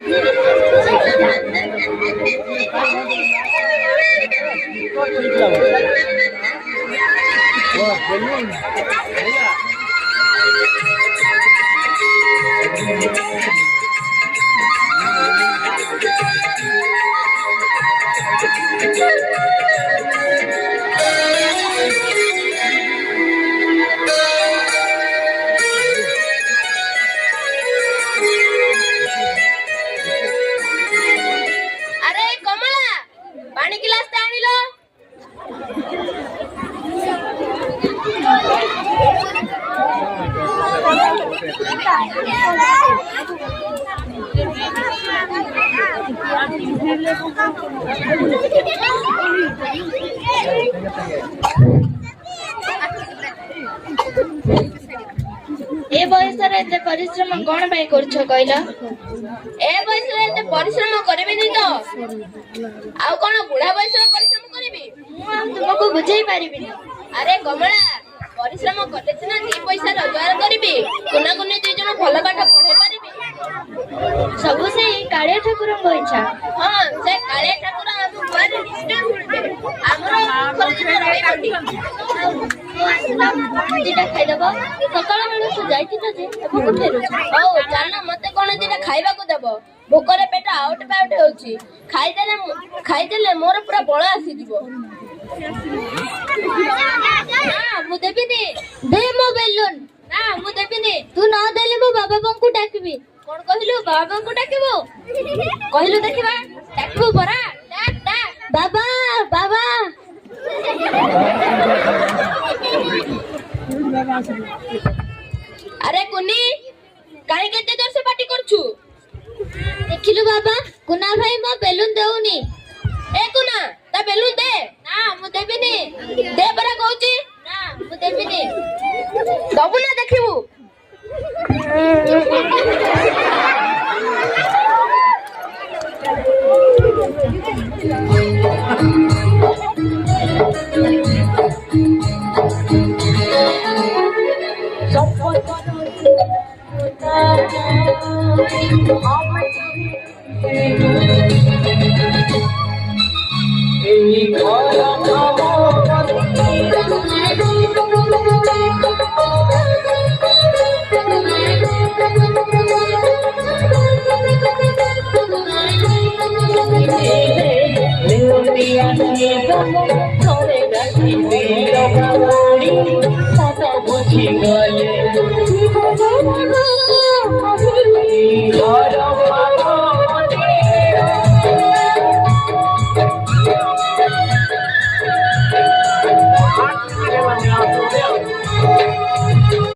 ए बयसरे एते परिश्रम कौन पाई करछ कहला? ए बयसरे एते परिश्रम करबेनी तो आउ कोन बुढ़ा बयसरे परिश्रम करबी? तुमको बुझाई पारिबिनी। अरे कमला परिश्रम करले सिना दी पैसा रोजगार करबी, कोना कोने दुई जण भल पाठ पढे पारिबी। सब से कालिया ठाकुर को इच्छा। हां से कालिया ठाकुर हम बारे निष्ठा हुलते हमरो खर्च रही पड़ी। दिटा खाइ देबो सकाळ बेला तू जाईती त जे अब को फेरु। ओ जाना मते कोन दिटा खाइबा को देबो। भोकरे पेट आउट पाउट होउची। खाइ देले मोर पूरा बळ आसी दिबो। ना मु देबिनी दे मो बेलून। ना मु देबिनी तू न देले मो बाबा बंकु डाकबी। कोन कहिलु बाबा बंकु डाकिबो? कहिलु देखिबा डाकबो बरा डाक डाक बाबा बाबा। अरे कुनी काहे केते जोर से पार्टी करछु? देखिलु बाबा कुना भाई मो बेलून देउनी। ए कुना ता बेलून दे। ना मु देबिनी दे बरा कहूची। ना मु देबिनी दबु ना देखिबु। Thank you.